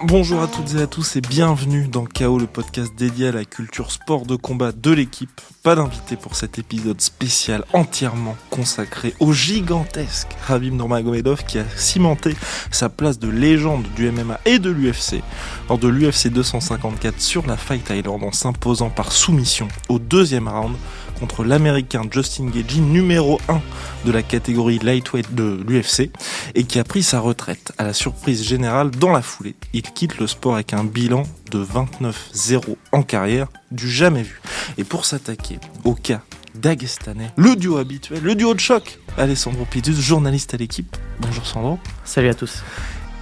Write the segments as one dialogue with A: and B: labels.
A: Bonjour à toutes et à tous et bienvenue dans KO, le podcast dédié à la culture sport de combat de l'équipe. Pas d'invité pour cet épisode spécial entièrement consacré au gigantesque Khabib Nurmagomedov qui a cimenté sa place de légende du MMA et de l'UFC lors de l'UFC 254 sur la Fight Island en s'imposant par soumission au deuxième round contre l'américain Justin Gaethje, numéro 1 de la catégorie lightweight de l'UFC et qui a pris sa retraite à la surprise générale dans la foulée. Il quitte le sport avec un bilan de 29-0 en carrière, du jamais vu. Et pour s'attaquer au cas daguestanais, le duo habituel, le duo de choc, Alessandro Pidus, journaliste à l'équipe. Bonjour Sandro.
B: Salut à tous.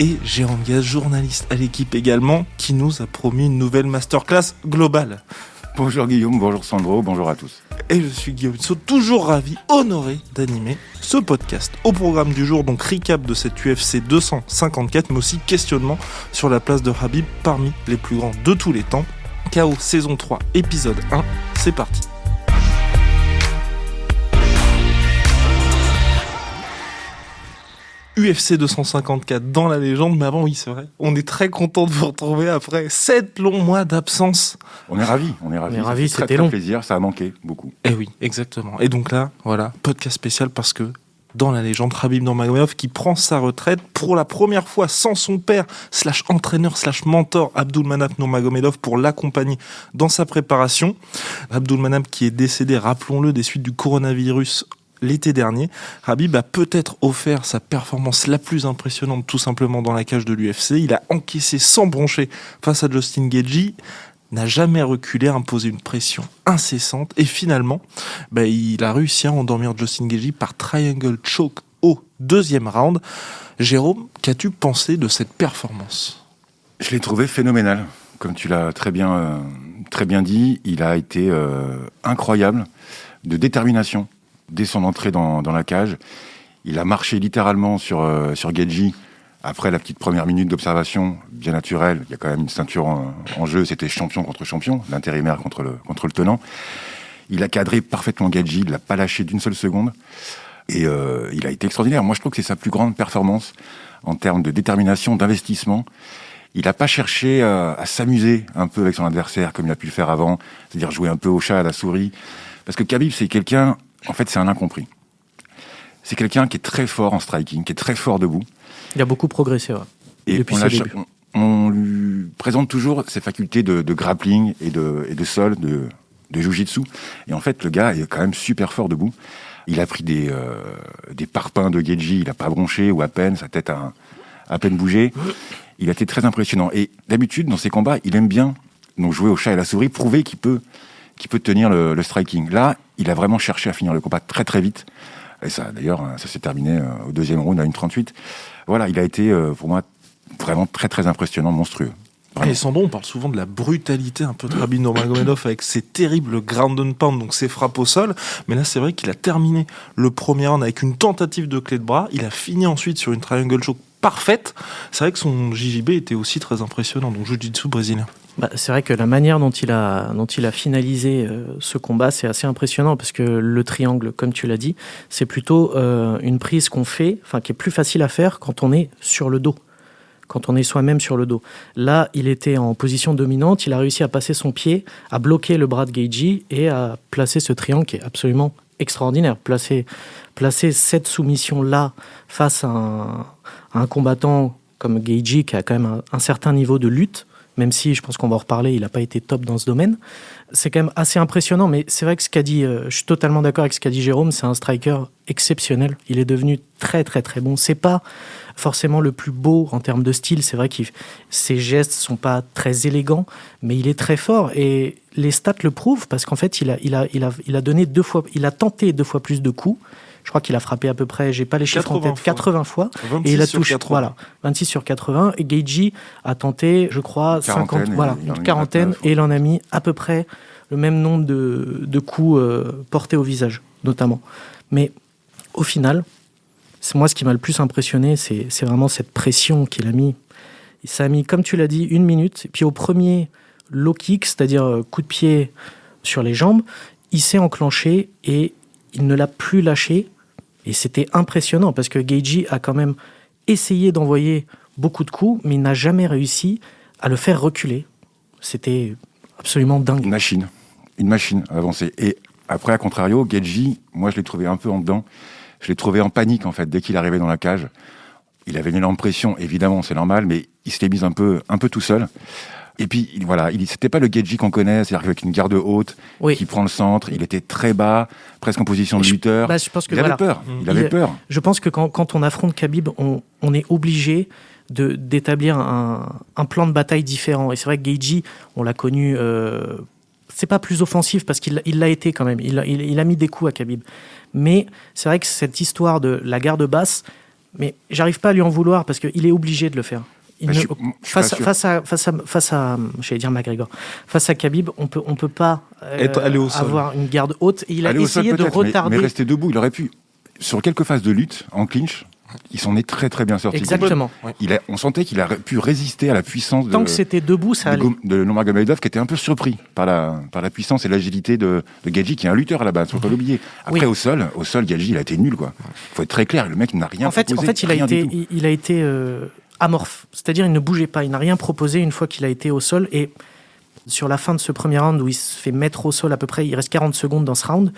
A: Et Jérôme Gaz, journaliste à l'équipe également, qui nous a promis une nouvelle masterclass globale.
C: Bonjour Guillaume, bonjour Sandro, bonjour à tous.
A: Et je suis Guillaume Tissot, toujours ravi, honoré d'animer ce podcast. Au programme du jour, donc recap de cette UFC 254, mais aussi questionnement sur la place de Khabib parmi les plus grands de tous les temps. KO saison 3, épisode 1, c'est parti. UFC 254 dans la légende, mais avant, oui, c'est vrai. On est très content de vous retrouver après 7 longs mois d'absence.
C: On est ravis.
B: C'était
C: très
B: long.
C: Plaisir, ça a manqué beaucoup.
A: Eh oui, exactement. Et donc là, voilà, podcast spécial parce que dans la légende, Khabib Nurmagomedov qui prend sa retraite pour la première fois sans son père, /entraîneur, /mentor, Abdulmanap Nurmagomedov pour l'accompagner dans sa préparation. Abdulmanap qui est décédé, rappelons-le, des suites du coronavirus l'été dernier. Khabib a peut-être offert sa performance la plus impressionnante tout simplement dans la cage de l'UFC. Il a encaissé sans broncher face à Justin Gaethje, n'a jamais reculé, a imposé une pression incessante et finalement, il a réussi à endormir Justin Gaethje par triangle choke au deuxième round. Jérôme, qu'as-tu pensé de cette performance ?
C: Je l'ai trouvé phénoménal, comme tu l'as très bien dit. Il a été incroyable, de détermination. Dès son entrée dans la cage, il a marché littéralement sur Gaethje. Après la petite première minute d'observation, bien naturelle, il y a quand même une ceinture en jeu, c'était champion contre champion, l'intérimaire contre le tenant. Il a cadré parfaitement Gaethje, il ne l'a pas lâché d'une seule seconde. Et il a été extraordinaire. Moi, je trouve que c'est sa plus grande performance en termes de détermination, d'investissement. Il n'a pas cherché à s'amuser un peu avec son adversaire, comme il a pu le faire avant, c'est-à-dire jouer un peu au chat, à la souris. Parce que Khabib, c'est quelqu'un... En fait, c'est un incompris. C'est quelqu'un qui est très fort en striking, qui est très fort debout.
B: Il a beaucoup progressé, ouais.
C: Et
B: depuis ses débuts.
C: On lui présente toujours ses facultés de grappling et de sol, de jiu-jitsu. Et en fait, le gars est quand même super fort debout. Il a pris des parpaings de Gaethje, il n'a pas bronché ou à peine, sa tête a à peine bougé. Il a été très impressionnant. Et d'habitude, dans ses combats, il aime bien donc jouer au chat et à la souris, prouver qu'il peut tenir le striking. Là, il a vraiment cherché à finir le combat très très vite. Et ça, d'ailleurs, ça s'est terminé au deuxième round à 1:38. Voilà, il a été, pour moi, vraiment très très impressionnant, monstrueux.
A: Et Sandro, on parle souvent de la brutalité un peu de Khabib Nurmagomedov avec ses terribles ground and pound, donc ses frappes au sol. Mais là, c'est vrai qu'il a terminé le premier round avec une tentative de clé de bras. Il a fini ensuite sur une triangle choke parfaite. C'est vrai que son JJB était aussi très impressionnant, donc jiu-jitsu brésilien.
B: C'est vrai que la manière dont il a finalisé ce combat, c'est assez impressionnant parce que le triangle, comme tu l'as dit, c'est plutôt une prise qu'on fait, qui est plus facile à faire quand on est sur le dos, quand on est soi-même sur le dos. Là, il était en position dominante, il a réussi à passer son pied, à bloquer le bras de Gaethje et à placer ce triangle qui est absolument extraordinaire. Placer cette soumission-là face à un combattant comme Gaethje qui a quand même un certain niveau de lutte, même si je pense qu'on va en reparler, il n'a pas été top dans ce domaine. C'est quand même assez impressionnant, mais c'est vrai que ce qu'a dit, je suis totalement d'accord avec ce qu'a dit Jérôme, c'est un striker exceptionnel. Il est devenu très très très bon. C'est pas forcément le plus beau en termes de style, c'est vrai que ses gestes sont pas très élégants, mais il est très fort et les stats le prouvent parce qu'en fait il a donné il a tenté 2 fois plus de coups. Je crois qu'il a frappé à peu près, j'ai pas les chiffres en tête, 80 fois. Et il a touché, 26 sur 80. Et Gaethje a tenté, je crois, 50, une quarantaine. Et il en a mis à peu près le même nombre de coups portés au visage, notamment. Mais au final, moi, ce qui m'a le plus impressionné, c'est vraiment cette pression qu'il a mis. Ça a mis, comme tu l'as dit, 1 minute. Et puis au premier low kick, c'est-à-dire coup de pied sur les jambes, il s'est enclenché et il ne l'a plus lâché. Et c'était impressionnant parce que Gaethje a quand même essayé d'envoyer beaucoup de coups, mais il n'a jamais réussi à le faire reculer. C'était absolument dingue.
C: Une machine à avancer. Et après, à contrario, Gaethje, moi, je l'ai trouvé un peu en dedans. Je l'ai trouvé en panique, en fait, dès qu'il arrivait dans la cage. Il avait une énorme pression, évidemment, c'est normal, mais il se l'est mis un peu tout seul. Et puis, voilà, c'était pas le Gaethje qu'on connaît, c'est-à-dire avec une garde haute, qui prend le centre, il était très bas, presque en position de lutteur.
B: Je pense que
C: il avait peur,
B: Je pense que quand on affronte Khabib, on est obligé d'établir un plan de bataille différent. Et c'est vrai que Gaethje, on l'a connu... c'est pas plus offensif, parce qu'il l'a été quand même. Il a mis des coups à Khabib. Mais c'est vrai que cette histoire de la garde basse, mais j'arrive pas à lui en vouloir, parce qu'il est obligé de le faire. Face à j'allais dire McGregor, face à Khabib, on peut pas avoir une garde haute. Et il a essayé de retarder.
C: Mais rester debout, il aurait pu. Sur quelques phases de lutte, en clinch, il s'en est très très bien sorti.
B: Exactement.
C: On sentait qu'il a pu résister à la puissance
B: tant que c'était debout, ça allait.
C: De Nurmagomedov, qui était un peu surpris par la puissance et l'agilité de Gaethje, qui est un lutteur à la base, faut pas l'oublier. Après, au sol, Gaethje, il a été nul, quoi. Faut être très clair, le mec n'a rien proposé.
B: En fait, il a été amorphe, c'est-à-dire il ne bougeait pas, il n'a rien proposé une fois qu'il a été au sol. Et sur la fin de ce premier round, où il se fait mettre au sol à peu près, il reste 40 secondes dans ce round,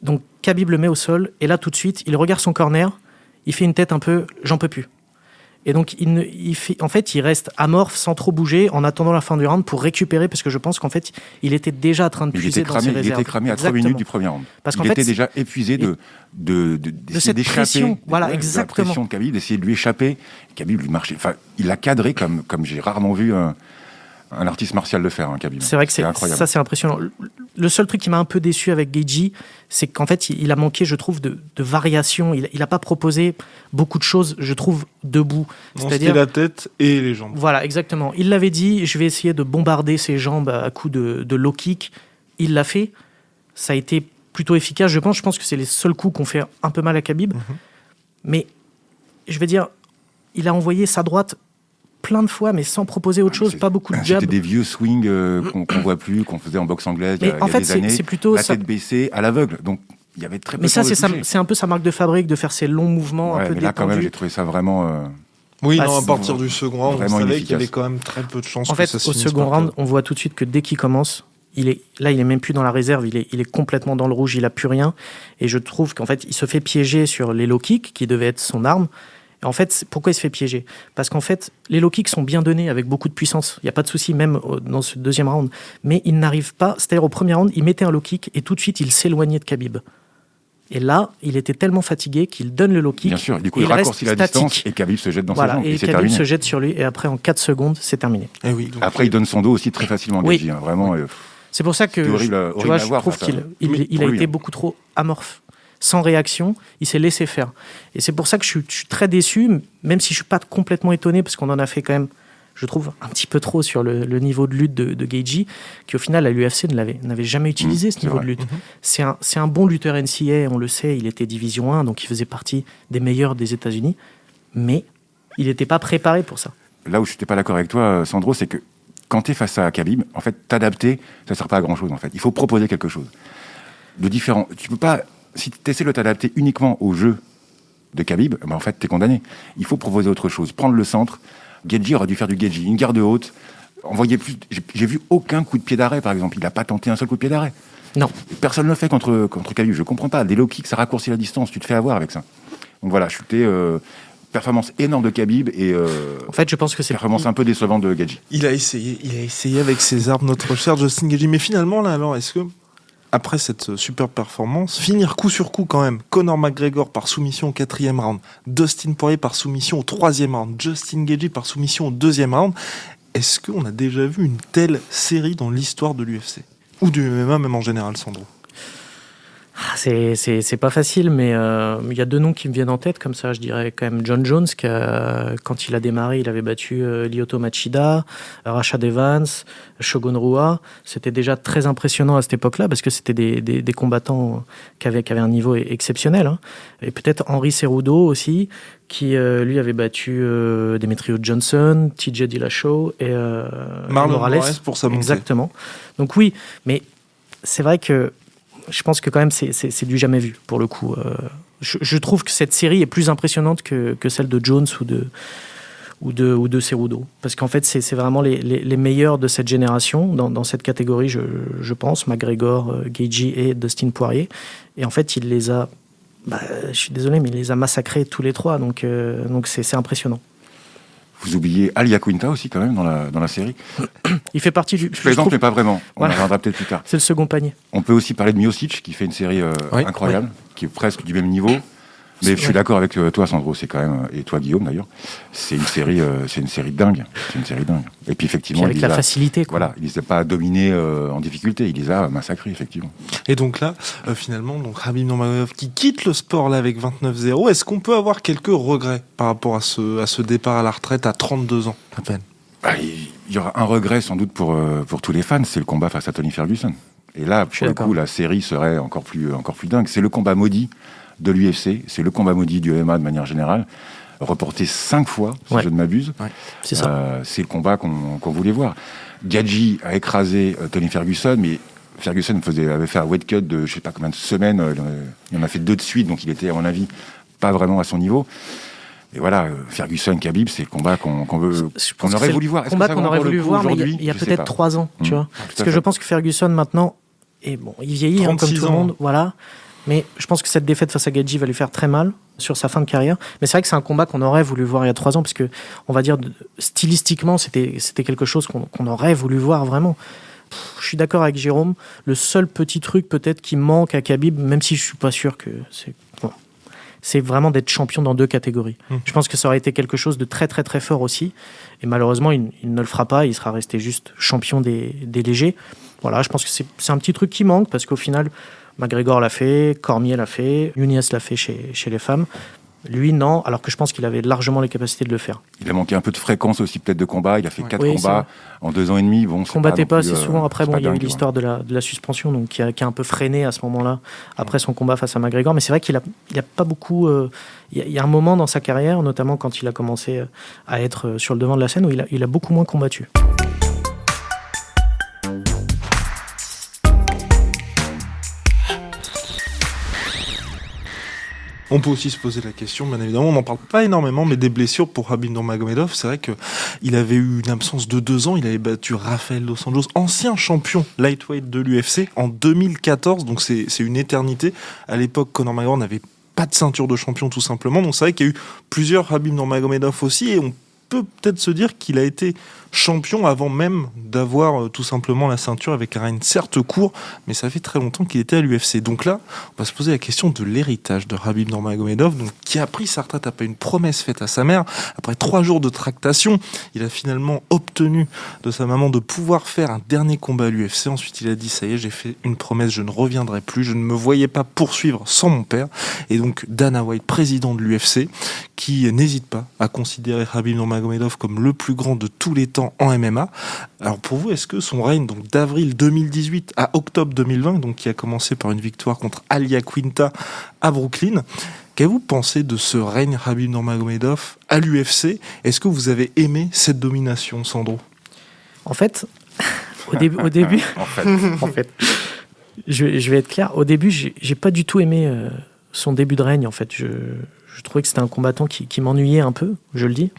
B: donc Khabib le met au sol, et là tout de suite, il regarde son corner, il fait une tête un peu « j'en peux plus ». Et donc il reste amorphe sans trop bouger en attendant la fin du round pour récupérer, parce que je pense qu'en fait il était déjà en train de puiser dans ses réserves.
C: Il était cramé à 3 minutes du premier round.
B: Parce
C: il était déjà épuisé de
B: cette pression. Voilà, exactement.
C: La pression de Khabib, d'essayer de lui échapper. Khabib lui marchait. Enfin, il l'a cadré comme j'ai rarement vu un artiste martial le faire, Khabib.
B: C'est vrai que ça c'est impressionnant. Le seul truc qui m'a un peu déçu avec Gaethje, c'est qu'en fait il a manqué, je trouve, de variation. Il n'a pas proposé beaucoup de choses, je trouve, debout.
A: C'est-à-dire la tête et les jambes.
B: Voilà, exactement. Il l'avait dit, je vais essayer de bombarder ses jambes à coups de low kick. Il l'a fait. Ça a été plutôt efficace, je pense. Je pense que c'est les seuls coups qu'on fait un peu mal à Khabib. Mais je vais dire, il a envoyé sa droite plein de fois, mais sans proposer autre chose, pas beaucoup de jab.
C: C'était des vieux swings qu'on voit plus, qu'on faisait en boxe anglaise il y a des années.
B: C'est plutôt
C: la tête baissée, à l'aveugle. Donc, il y avait très peu de temps de toucher.
B: C'est un peu sa marque de fabrique, de faire ces longs mouvements un peu détendus.
C: Là, quand même, j'ai trouvé ça vraiment...
A: à partir du second round, on savait qu'il y avait quand même très peu de chances.
B: En fait, au second round, on voit tout de suite que dès qu'il commence, il est même plus dans la réserve, il est complètement dans le rouge, il a plus rien. Et je trouve qu'en fait, il se fait piéger sur les low kicks, qui devaient être son arme. Et en fait, pourquoi il se fait piéger ? Parce qu'en fait, les low kicks sont bien donnés avec beaucoup de puissance. Il n'y a pas de souci, même dans ce deuxième round. Mais il n'arrive pas, c'est-à-dire au premier round, il mettait un low kick et tout de suite, il s'éloignait de Khabib. Et là, il était tellement fatigué qu'il donne le low kick.
C: Bien sûr, du coup, il raccourcit la distance et Khabib se jette dans ses jambes.
B: Et Khabib se jette sur lui et après, en 4 secondes, c'est terminé.
A: Et oui, donc
C: après, il donne son dos aussi très facilement, Gaethje. Vraiment.
B: C'est pour ça que je trouve qu'il a été beaucoup trop amorphe. Sans réaction, il s'est laissé faire. Et c'est pour ça que je suis très déçu, même si je ne suis pas complètement étonné, parce qu'on en a fait quand même, je trouve, un petit peu trop sur le niveau de lutte de Gaethje, qui au final, à l'UFC, n'avait jamais utilisé ce niveau de lutte. C'est un bon lutteur NCA, on le sait, il était Division 1, donc il faisait partie des meilleurs des États-Unis, mais il n'était pas préparé pour ça.
C: Là où je n'étais pas d'accord avec toi, Sandro, c'est que quand tu es face à Khabib, en fait, t'adapter, ça ne sert pas à grand-chose, en fait. Il faut proposer quelque chose de différent. Tu peux pas... Si tu essaies de t'adapter uniquement au jeu de Khabib, en fait, tu es condamné. Il faut proposer autre chose. Prendre le centre. Gaethje aurait dû faire du Gaethje. Une garde haute. Envoyer plus... J'ai vu aucun coup de pied d'arrêt, par exemple. Il n'a pas tenté un seul coup de pied d'arrêt.
B: Non.
C: Personne ne le fait contre Khabib. Je ne comprends pas. Des low kicks, ça raccourcit la distance. Tu te fais avoir avec ça. Donc voilà, chuté... performance énorme de Khabib et
B: en fait, je pense que c'est
C: performance un peu décevante de Gaethje.
A: Il a essayé avec ses armes, notre cher Justin Gaethje. Mais finalement, là, alors, est-ce que après cette superbe performance, finir coup sur coup quand même, Conor McGregor par soumission au 4e round, Dustin Poirier par soumission au 3e round, Justin Gaethje par soumission au 2e round, est-ce qu'on a déjà vu une telle série dans l'histoire de l'UFC ? Ou du MMA même en général, Sandro ?
B: C'est pas facile, mais il y a 2 noms qui me viennent en tête, comme ça, je dirais quand même John Jones, qui quand il a démarré, il avait battu Lyoto Machida, Rashad Evans, Shogun Rua. C'était déjà très impressionnant à cette époque-là, parce que c'était des combattants qui avaient un niveau exceptionnel. Hein. Et peut-être Henry Cerudo aussi, qui lui avait battu Demetrius Johnson, TJ Dillashaw et
A: Marlon Morales pour sa montée.
B: Exactement. Donc oui, mais c'est vrai que je pense que quand même c'est du jamais vu pour le coup. Je trouve que cette série est plus impressionnante que celle de Jones ou de Cerudo. Parce qu'en fait, c'est vraiment les meilleurs de cette génération, dans cette catégorie, je pense, McGregor, Gaethje et Dustin Poirier. Et en fait, il les a, je suis désolé, mais il les a massacrés tous les trois, donc c'est impressionnant.
C: Vous oubliez Al Iaquinta aussi, quand même, dans la série.
B: Il fait partie du...
C: Je plaisante, mais pas vraiment. On en reviendra peut-être plus tard.
B: C'est le second panier.
C: On peut aussi parler de Miocic, qui fait une série incroyable, qui est presque du même niveau. Mais je suis d'accord avec toi, Sandro, c'est quand même, et toi, Guillaume, d'ailleurs, c'est une série dingue. C'est une série dingue. Et puis, effectivement,
B: avec la facilité, quoi.
C: Voilà, il les a pas dominés en difficulté, il les a massacrés, effectivement.
A: Et donc là, finalement, Khabib Nurmagomedov qui quitte le sport là avec 29-0, est-ce qu'on peut avoir quelques regrets par rapport à ce départ à la retraite à 32 ans à peine?
C: Il y aura un regret, sans doute, pour tous les fans, c'est le combat face à Tony Ferguson. Et là, pour le coup, la série serait encore plus dingue. C'est le combat maudit de l'UFC, c'est le combat maudit du MMA de manière générale, reporté 5 fois, si je ne m'abuse.
B: Ouais, c'est ça.
C: C'est le combat qu'on voulait voir. Gaethje a écrasé Tony Ferguson, mais Ferguson avait fait un weight cut de je ne sais pas combien de semaines, il en a fait 2 de suite, donc il était, à mon avis, pas vraiment à son niveau. Et voilà, Ferguson-Khabib, c'est le combat qu'on aurait voulu voir.
B: C'est le combat qu'on aurait voulu voir, mais il y a peut-être 3 ans, tu vois. Parce que je pense que Ferguson, maintenant, il vieillit, comme tout le monde, voilà. Mais je pense que cette défaite face à Gaethje va lui faire très mal sur sa fin de carrière. Mais c'est vrai que c'est un combat qu'on aurait voulu voir il y a 3 ans, parce que, on va dire, stylistiquement, c'était quelque chose qu'on aurait voulu voir vraiment. Je suis d'accord avec Jérôme. Le seul petit truc peut-être qui manque à Khabib, même si je suis pas sûr que c'est vraiment d'être champion dans 2 catégories. Je pense que ça aurait été quelque chose de très très très fort aussi. Et malheureusement, il ne le fera pas. Il sera resté juste champion des légers. Voilà, je pense que c'est un petit truc qui manque, parce qu'au final, McGregor l'a fait, Cormier l'a fait, Nunes l'a fait chez les femmes. Lui, non, alors que je pense qu'il avait largement les capacités de le faire.
C: Il a manqué un peu de fréquence aussi, peut-être, de combat. Il a fait 4 combats en 2 ans et demi. Bon,
B: combattait pas assez souvent. Après, il y a eu l'histoire de la suspension, donc qui a un peu freiné à ce moment-là, après son combat face à McGregor. Mais c'est vrai qu'il a pas beaucoup... Il y a un moment dans sa carrière, notamment quand il a commencé à être sur le devant de la scène, où il a beaucoup moins combattu.
A: On peut aussi se poser la question, bien évidemment, on n'en parle pas énormément, mais des blessures pour Khabib Nurmagomedov, c'est vrai qu'il avait eu une absence de 2 ans, il avait battu Rafael Dos Anjos, ancien champion lightweight de l'UFC, en 2014, donc c'est une éternité. À l'époque, Conor McGregor n'avait pas de ceinture de champion, tout simplement, donc c'est vrai qu'il y a eu plusieurs Khabib Nurmagomedov aussi, et on peut peut-être se dire qu'il a été champion avant même d'avoir tout simplement la ceinture, avec un règne certes court, mais ça fait très longtemps qu'il était à l'UFC. Donc là, on va se poser la question de l'héritage de Khabib Nurmagomedov, donc qui a pris sa retraite après une promesse faite à sa mère. Après 3 jours de tractation, il a finalement obtenu de sa maman de pouvoir faire un dernier combat à l'UFC. Ensuite, il a dit, ça y est, j'ai fait une promesse, je ne reviendrai plus, je ne me voyais pas poursuivre sans mon père. Et donc Dana White, président de l'UFC, qui n'hésite pas à considérer Khabib Nurmagomedov comme le plus grand de tous les temps en MMA. Alors pour vous, est-ce que son règne donc d'avril 2018 à octobre 2020, donc qui a commencé par une victoire contre Al Iaquinta à Brooklyn, qu'avez-vous pensé de ce règne Khabib Nurmagomedov à l'UFC? Est-ce que vous avez aimé cette domination, Sandro?
B: En fait, au début, en fait, je vais être clair. Au début, j'ai pas du tout aimé son début de règne. En fait, je trouvais que c'était un combattant qui m'ennuyait un peu, je le dis.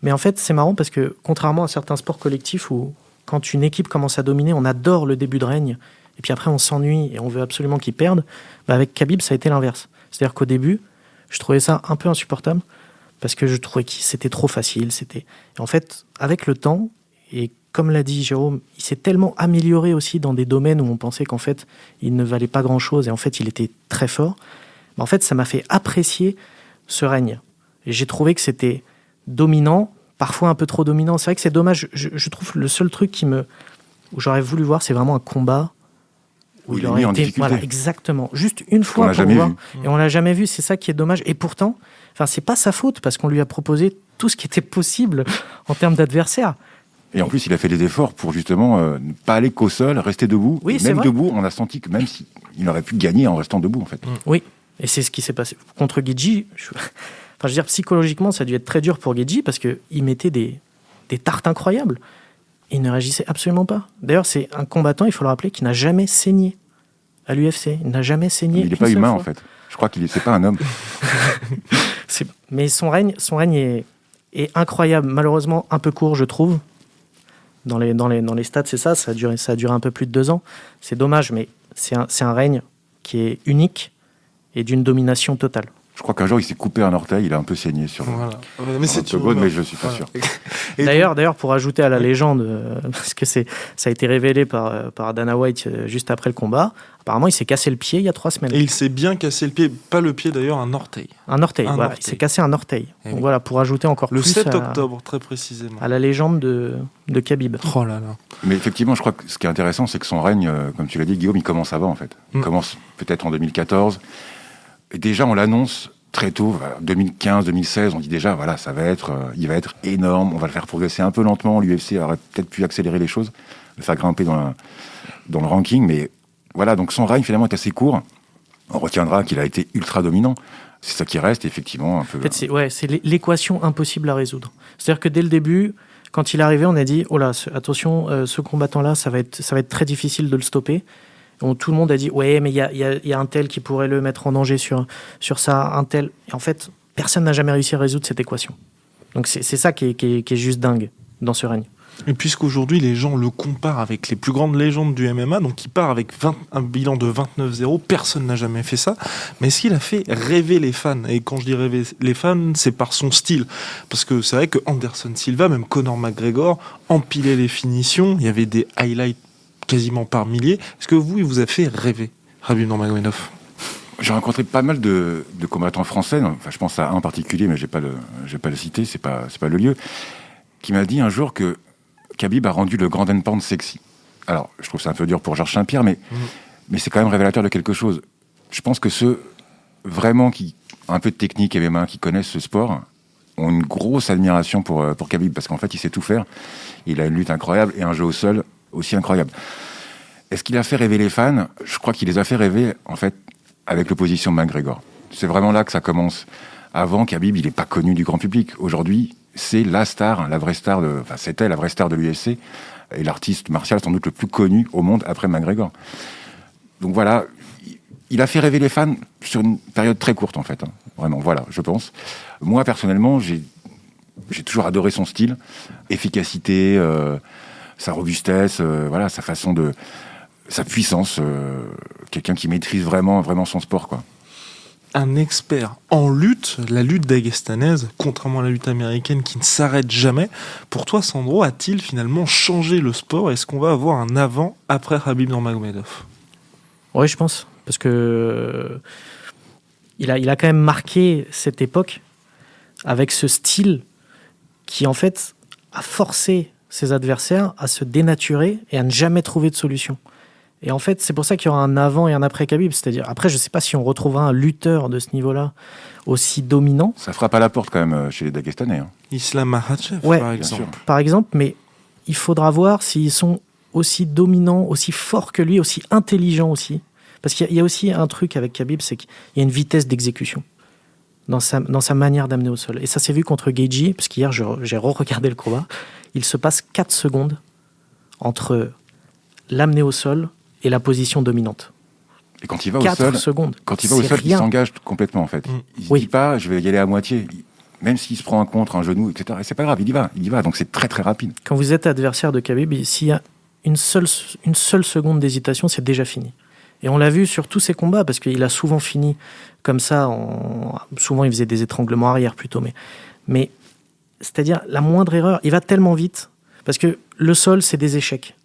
B: Mais en fait, c'est marrant parce que, contrairement à certains sports collectifs où, quand une équipe commence à dominer, on adore le début de règne, et puis après on s'ennuie et on veut absolument qu'ils perdent, avec Khabib, ça a été l'inverse. C'est-à-dire qu'au début, je trouvais ça un peu insupportable, parce que je trouvais que c'était trop facile. Et en fait, avec le temps, et comme l'a dit Jérôme, il s'est tellement amélioré aussi dans des domaines où on pensait qu'en fait, il ne valait pas grand-chose, et en fait, il était très fort. Mais en fait, ça m'a fait apprécier ce règne. Et j'ai trouvé que c'était dominant, parfois un peu trop dominant. C'est vrai que c'est dommage. Je trouve le seul truc où j'aurais voulu voir, c'est vraiment un combat
C: où il aurait été...
B: Voilà, exactement. Juste une fois pour voir. Et on l'a jamais vu. C'est ça qui est dommage. Et pourtant, c'est pas sa faute, parce qu'on lui a proposé tout ce qui était possible en termes d'adversaire.
C: Et en plus, il a fait des efforts pour justement ne pas aller qu'au sol, rester debout.
B: Oui,
C: et même debout, on a senti que même s'il aurait pu gagner en restant debout, en fait.
B: Oui, et c'est ce qui s'est passé. Contre Gaethje, je veux dire, psychologiquement, ça a dû être très dur pour Gaethje, parce qu'il mettait des tartes incroyables. Et il ne réagissait absolument pas. D'ailleurs, c'est un combattant, il faut le rappeler, qui n'a jamais saigné à l'UFC. Il n'a jamais saigné.
C: Il n'est pas humain, en fait. Je crois qu'il n'est pas un homme.
B: Mais son règne est incroyable. Malheureusement, un peu court, je trouve. Dans les stats, c'est ça. Ça a duré un peu plus de 2 ans. C'est dommage, mais c'est un règne qui est unique et d'une domination totale.
C: Je crois qu'un jour, il s'est coupé un orteil, il a un peu saigné sur
A: Voilà. Mais c'est
C: l'octogone, mais je ne suis pas sûr.
A: Et
B: D'ailleurs, pour ajouter à la légende, parce que ça a été révélé par Dana White juste après le combat, apparemment, il s'est cassé le pied il y a 3 semaines.
A: Et il s'est bien cassé le pied, pas le pied d'ailleurs, un orteil.
B: Un orteil,
A: Un
B: voilà.
A: orteil.
B: Il s'est cassé un orteil. Donc
A: oui.
B: voilà, pour ajouter encore
A: Le
B: plus
A: 7 octobre, très précisément.
B: à la légende de Khabib.
A: Oh là là.
C: Mais effectivement, je crois que ce qui est intéressant, c'est que son règne, comme tu l'as dit, Guillaume, il commence avant, en fait. Il commence peut-être en 2014. Et déjà, on l'annonce très tôt, 2015, 2016, on dit déjà, voilà, il va être énorme, on va le faire progresser un peu lentement. L'UFC aurait peut-être pu accélérer les choses, le faire grimper dans le ranking, mais voilà, donc son règne finalement est assez court. On retiendra qu'il a été ultra dominant. C'est ça qui reste, effectivement, un peu.
B: En fait, c'est l'équation impossible à résoudre. C'est-à-dire que dès le début, quand il est arrivé, on a dit, oh là, attention, ce combattant-là, ça va être très difficile de le stopper. Donc, tout le monde a dit, ouais, mais il y a un tel qui pourrait le mettre en danger sur ça, un tel. Et en fait, personne n'a jamais réussi à résoudre cette équation. Donc c'est ça qui est juste dingue dans ce règne.
A: Et puisqu'aujourd'hui, les gens le comparent avec les plus grandes légendes du MMA, donc il part avec un bilan de 29-0, personne n'a jamais fait ça, mais est-ce qu'il a fait rêver les fans? Et quand je dis rêver les fans, c'est par son style. Parce que c'est vrai que Anderson Silva, même Conor McGregor, empilait les finitions, il y avait des highlights quasiment par milliers. Est-ce que il vous a fait rêver, Khabib Nurmagomedov?
C: J'ai rencontré pas mal de combattants français, enfin, je pense à un en particulier, mais je vais pas le citer, c'est pas le lieu, qui m'a dit un jour que Khabib a rendu le Grand Pound sexy. Alors, je trouve ça un peu dur pour Georges Saint-Pierre, mais c'est quand même révélateur de quelque chose. Je pense que ceux vraiment qui ont un peu de technique et MMA, qui connaissent ce sport, ont une grosse admiration pour Khabib, parce qu'en fait, il sait tout faire. Il a une lutte incroyable et un jeu au sol aussi incroyable. Est-ce qu'il a fait rêver les fans? Je crois qu'il les a fait rêver, en fait, avec l'opposition de McGregor. C'est vraiment là que ça commence. Avant, Khabib, il n'est pas connu du grand public. Aujourd'hui, c'est la star, c'était la vraie star de l'UFC, et l'artiste martial sans doute le plus connu au monde après McGregor. Donc voilà, il a fait rêver les fans sur une période très courte, en fait. Vraiment, voilà, je pense. Moi, personnellement, j'ai toujours adoré son style, efficacité, sa robustesse, voilà, sa façon sa puissance, quelqu'un qui maîtrise vraiment son sport, quoi.
A: Un expert en lutte, la lutte dagestanaise, contrairement à la lutte américaine qui ne s'arrête jamais. Pour toi, Sandro, a-t-il finalement changé le sport? Est-ce qu'on va avoir un avant-après Khabib Nurmagomedov?
B: Oui, je pense, parce que il a quand même marqué cette époque avec ce style qui, en fait, a forcé ses adversaires à se dénaturer et à ne jamais trouver de solution. Et en fait, c'est pour ça qu'il y aura un avant et un après Khabib. C'est-à-dire, après, je ne sais pas si on retrouvera un lutteur de ce niveau-là aussi dominant.
C: Ça frappe à la porte quand même chez les Dagestanais.
A: Islam Makhachev,
B: ouais,
A: par exemple.
B: Par exemple, mais il faudra voir s'ils sont aussi dominants, aussi forts que lui, aussi intelligents aussi. Parce qu'il y a aussi un truc avec Khabib, c'est qu'il y a une vitesse d'exécution dans sa manière d'amener au sol. Et ça s'est vu contre Gaethje, parce qu'hier, j'ai re-regardé le combat. Il se passe 4 secondes entre l'amener au sol et la position dominante.
C: Et quand il va au sol, il s'engage complètement, en fait. Il ne dit pas, je vais y aller à moitié. Même s'il se prend un contre, un genou, etc. Et c'est pas grave, il y va. Donc c'est très, très rapide.
B: Quand vous êtes adversaire de Khabib, s'il y a une seule seconde d'hésitation, c'est déjà fini. Et on l'a vu sur tous ses combats, parce qu'il a souvent fini comme ça. Souvent, il faisait des étranglements arrière, plutôt. Mais c'est-à-dire, la moindre erreur, il va tellement vite, parce que le sol, c'est des échecs.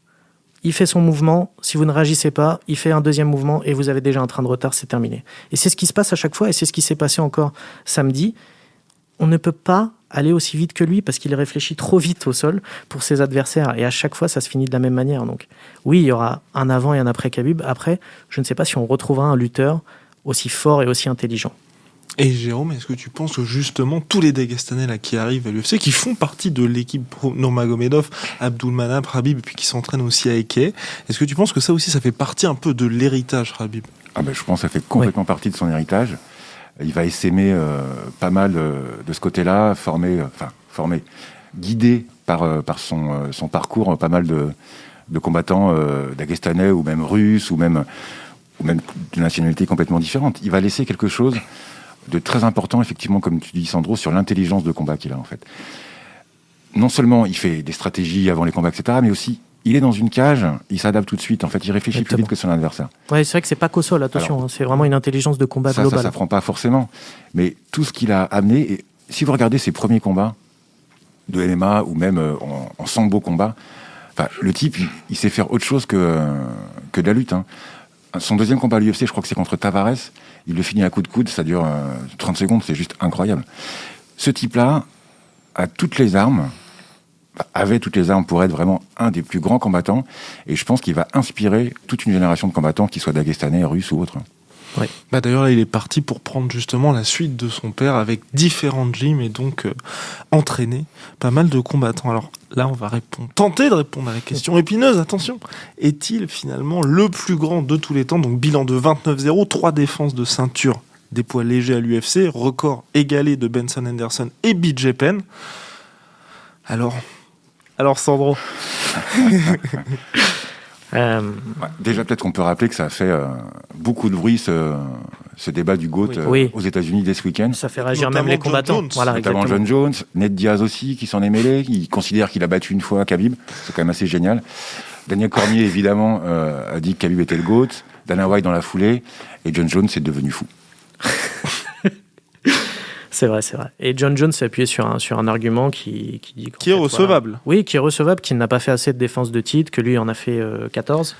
B: Il fait son mouvement, si vous ne réagissez pas, il fait un deuxième mouvement et vous avez déjà un train de retard, c'est terminé. Et c'est ce qui se passe à chaque fois, et c'est ce qui s'est passé encore samedi. On ne peut pas aller aussi vite que lui parce qu'il réfléchit trop vite au sol pour ses adversaires, et à chaque fois ça se finit de la même manière. Donc oui, il y aura un avant et un après Khabib. Après, je ne sais pas si on retrouvera un lutteur aussi fort et aussi intelligent.
A: Et Jérôme, est-ce que tu penses que justement tous les Dagestanais là qui arrivent à l'UFC, qui font partie de l'équipe Nurmagomedov, Abdulmanap, Khabib, et puis qui s'entraînent aussi à Eke, est-ce que tu penses que ça aussi, ça fait partie un peu de l'héritage Khabib?
C: Je pense que ça fait complètement partie de son héritage. Il va essaimer pas mal de ce côté-là, formé, guidé par son parcours, pas mal de combattants dagestanais ou même russes ou même de nationalités complètement différentes. Il va laisser quelque chose de très important, effectivement, comme tu dis, Sandro, sur l'intelligence de combat qu'il a, en fait. Non seulement il fait des stratégies avant les combats, etc., mais aussi, il est dans une cage, il s'adapte tout de suite. En fait, il réfléchit plus vite que son adversaire.
B: Ouais, c'est vrai que c'est pas qu'au sol, attention. C'est vraiment une intelligence de combat globale.
C: Ça s'apprend pas forcément. Mais tout ce qu'il a amené, et si vous regardez ses premiers combats de MMA ou même en sambo combat, le type, il sait faire autre chose que de la lutte. Hein. Son deuxième combat à l'UFC, je crois que c'est contre Tavares. Il le finit à coup de coude, ça dure 30 secondes, c'est juste incroyable. Ce type-là avait toutes les armes pour être vraiment un des plus grands combattants. Et je pense qu'il va inspirer toute une génération de combattants, qu'ils soient dagestanais, russes ou autres.
A: Ouais. D'ailleurs, là, il est parti pour prendre justement la suite de son père avec différentes gyms et donc entraîner pas mal de combattants. Alors là, on va tenter de répondre à la question épineuse. Attention, est-il finalement le plus grand de tous les temps? Donc bilan de 29-0, 3 défenses de ceinture des poids légers à l'UFC, record égalé de Benson Henderson et BJ Penn. Alors Sandro.
C: Déjà, peut-être qu'on peut rappeler que ça a fait beaucoup de bruit ce débat du GOAT aux États-Unis dès ce week-end.
B: Ça fait réagir même les combattants.
C: Voilà, notamment John Jones, Ned Diaz aussi, qui s'en est mêlé. Il considère qu'il a battu une fois Khabib. C'est quand même assez génial. Daniel Cormier, évidemment, a dit que Khabib était le GOAT. Dana White dans la foulée. Et John Jones est devenu fou.
B: C'est vrai. Et John Jones s'est appuyé sur un argument qui dit...
A: Qui est recevable.
B: Voilà. Oui, qui est recevable, qu'il n'a pas fait assez de défense de titre, que lui en a fait 14,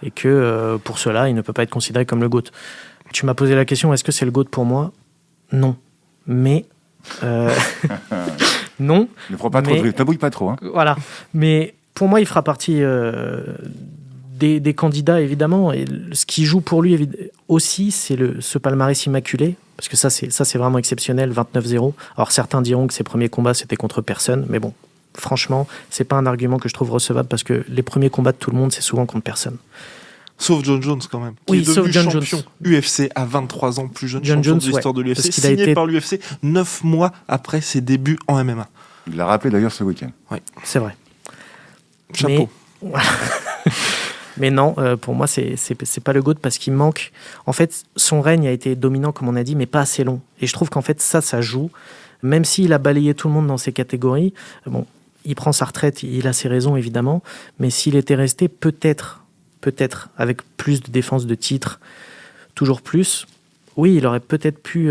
B: et que pour cela, il ne peut pas être considéré comme le GOAT. Tu m'as posé la question, est-ce que c'est le GOAT pour moi? Non. Mais... non.
C: Ne prends pas trop de risques, t'abouilles pas trop. Hein.
B: Voilà. Mais pour moi, il fera partie... Des candidats, évidemment, et ce qui joue pour lui aussi, c'est ce palmarès immaculé, parce que ça c'est vraiment exceptionnel, 29-0. Alors certains diront que ses premiers combats, c'était contre personne, mais bon, franchement, c'est pas un argument que je trouve recevable, parce que les premiers combats de tout le monde, c'est souvent contre personne.
A: Sauf John Jones, quand même. Qui est devenu champion UFC à 23 ans, plus jeune champion de l'histoire de l'UFC, signé par l'UFC 9 mois après ses débuts en MMA.
C: Il l'a rappelé d'ailleurs ce week-end.
B: Oui, c'est vrai.
A: Chapeau.
B: Mais... Mais non, pour moi, c'est pas le GOAT parce qu'il manque... En fait, son règne a été dominant, comme on a dit, mais pas assez long. Et je trouve qu'en fait, ça joue. Même s'il a balayé tout le monde dans ses catégories, bon, il prend sa retraite, il a ses raisons, évidemment, mais s'il était resté, peut-être, avec plus de défense de titre, toujours plus, oui, il aurait peut-être pu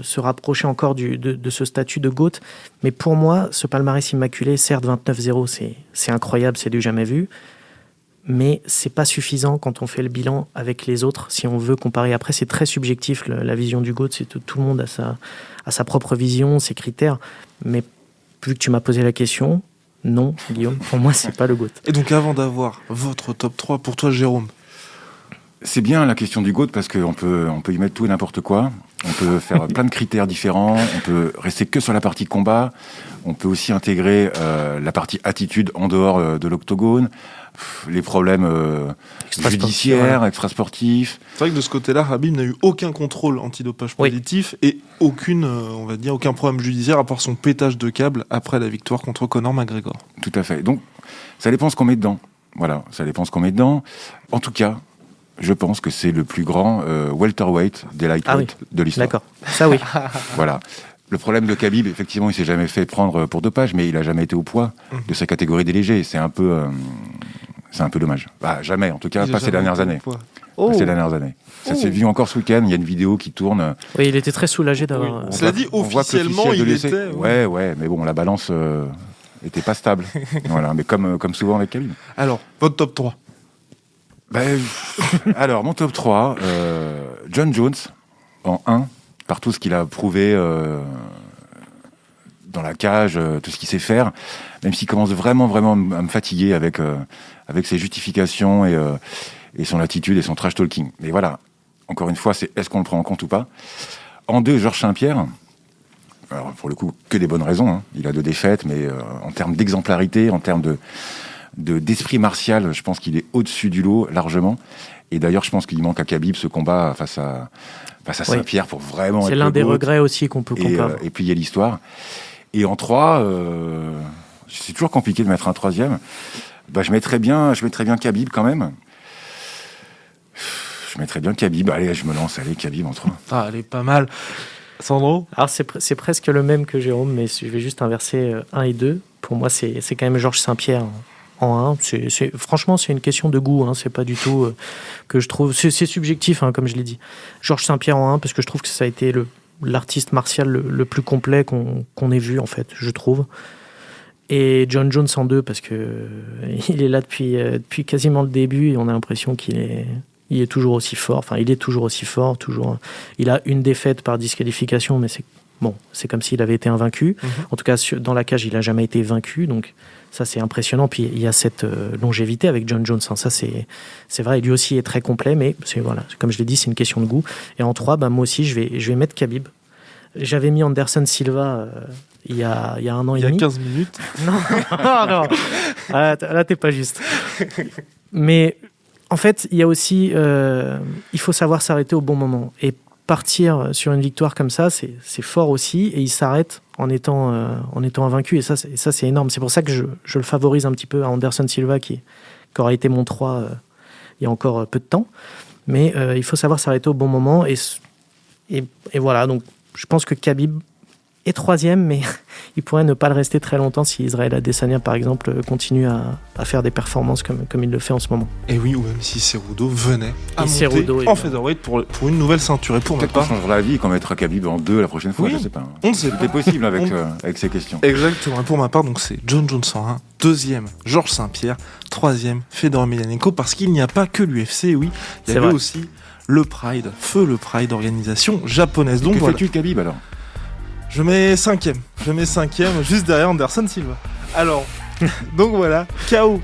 B: se rapprocher encore de ce statut de GOAT. Mais pour moi, ce palmarès immaculé, certes, 29-0, c'est incroyable, c'est du jamais vu. Mais c'est pas suffisant quand on fait le bilan avec les autres. Si on veut comparer, après c'est très subjectif la vision du GOAT, c'est tout le monde a sa propre vision, ses critères. Mais vu que tu m'as posé la question, non, Guillaume, pour moi c'est pas le GOAT.
A: Et donc avant d'avoir votre top 3, pour toi Jérôme?
C: C'est bien la question du GOAT parce qu'on peut y mettre tout et n'importe quoi. On peut faire plein de critères différents. On peut rester que sur la partie combat. On peut aussi intégrer la partie attitude en dehors de l'octogone. Les problèmes judiciaires, extrasportifs.
A: C'est vrai que de ce côté-là, Khabib n'a eu aucun contrôle antidopage positif et aucun problème judiciaire à part son pétage de câble après la victoire contre Conor McGregor.
C: Tout à fait. Donc, ça dépend ce qu'on met dedans. Voilà, ça dépend ce qu'on met dedans. En tout cas, je pense que c'est le plus grand welterweight des lightweight de l'histoire.
B: D'accord, ça oui.
C: Voilà. Le problème de Khabib, effectivement, il s'est jamais fait prendre pour dopage, mais il a jamais été au poids de sa catégorie des légers. C'est un peu dommage. Bah, jamais, en tout cas, pas ces dernières années. Ça s'est vu encore ce week-end. Il y a une vidéo qui tourne.
B: Oui, il était très soulagé d'avoir.
A: Cela dit, officiellement, il était.
C: Ouais, mais bon, la balance était pas stable. Voilà, mais comme souvent avec Khabib.
A: Alors, votre top 3.
C: Alors, mon top 3, John Jones en 1. Par tout ce qu'il a prouvé dans la cage, tout ce qu'il sait faire, même s'il commence vraiment à me fatiguer avec ses justifications et son attitude et son trash talking. Mais voilà, encore une fois, c'est est-ce qu'on le prend en compte ou pas. En 2, Georges Saint-Pierre. Alors, pour le coup, que des bonnes raisons. Hein. Il a 2 défaites, mais en termes d'exemplarité, en termes d'esprit martial, je pense qu'il est au-dessus du lot, largement. Et d'ailleurs, je pense qu'il manque à Khabib ce combat face à Saint-Pierre pour vraiment
B: c'est
C: être
B: l'un des regrets aussi qu'on peut comprendre.
C: Et plier l'histoire. Et en 3, c'est toujours compliqué de mettre un 3e. Je mettrais bien Khabib quand même. Je mettrais bien Khabib. Allez, je me lance. Allez, Khabib en 3.
A: Ah, elle est pas mal. Sandro?
B: Alors c'est presque le même que Jérôme, mais je vais juste inverser 1 et 2. Pour moi, c'est quand même Georges Saint-Pierre en 1. Franchement, c'est une question de goût. C'est pas du tout que je trouve... C'est subjectif, comme je l'ai dit. Georges Saint-Pierre en 1, parce que je trouve que ça a été l'artiste martial le plus complet qu'on ait vu, en fait, je trouve. Et John Jones en 2, parce que il est là depuis quasiment le début, et on a l'impression qu'il est toujours aussi fort. Enfin, il est toujours aussi fort. Il a une défaite par disqualification, mais c'est comme s'il avait été invaincu. En tout cas, dans la cage, il n'a jamais été vaincu. Donc, ça, c'est impressionnant. Puis, il y a cette longévité avec John Jones. Ça, c'est vrai. Lui aussi est très complet, mais comme je l'ai dit, c'est une question de goût. Et en 3, moi aussi, je vais mettre Khabib. J'avais mis Anderson Silva il y a 1 an et demi.
A: Il y a 15 minutes.
B: Non. Là, t'es pas juste. Mais en fait, il y a aussi... il faut savoir s'arrêter au bon moment. Et partir sur une victoire comme ça, c'est fort aussi. Et il s'arrête en étant invaincu. Et ça, c'est énorme. C'est pour ça que je le favorise un petit peu à Anderson Silva, qui aurait été mon 3 il y a encore peu de temps. Mais il faut savoir s'arrêter au bon moment. Et voilà, donc je pense que Khabib est 3e, mais il pourrait ne pas le rester très longtemps si Israël Adesanya, par exemple, continue à faire des performances comme il le fait en ce moment.
A: Et oui, ou même si Cerudo venait à monter
B: Cerudo,
A: en featherweight pour une nouvelle ceinture. Et pour
C: peut-être qu'on changera la vie et qu'on mettra Khabib en 2 la prochaine fois,
A: oui,
C: je sais pas.
A: On ne sait pas.
C: C'est possible avec ces questions.
A: Exactement. Et pour ma part, donc c'est John Jones en 1, 2e Georges Saint-Pierre, 3e Fedor Emelianenko, parce qu'il n'y a pas que l'UFC, oui, il y avait aussi le Pride, le Pride, organisation japonaise. Donc
C: que fais-tu de Khabib alors?
A: Je mets 5e, juste derrière Anderson Silva. Alors, donc voilà, KO.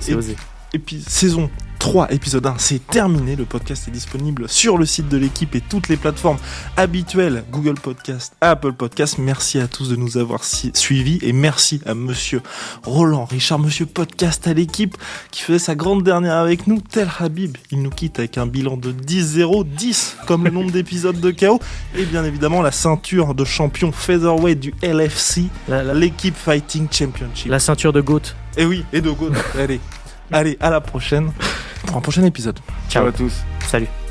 A: Et puis saison 3, épisode 1, c'est terminé. Le podcast est disponible sur le site de l'équipe et toutes les plateformes habituelles, Google Podcast, Apple Podcast. Merci à tous de nous avoir suivis et merci à monsieur Roland Richard, monsieur Podcast à l'équipe, qui faisait sa grande dernière avec nous. Tel Habib, il nous quitte avec un bilan de 10-0, 10 comme le nombre d'épisodes de KO. Et bien évidemment la ceinture de champion featherweight du LFC, l'équipe Fighting Championship.
B: La ceinture de GOAT.
A: Et oui, et de GOAT. Allez, à la prochaine pour un prochain épisode.
C: Ciao à tous.
B: Salut.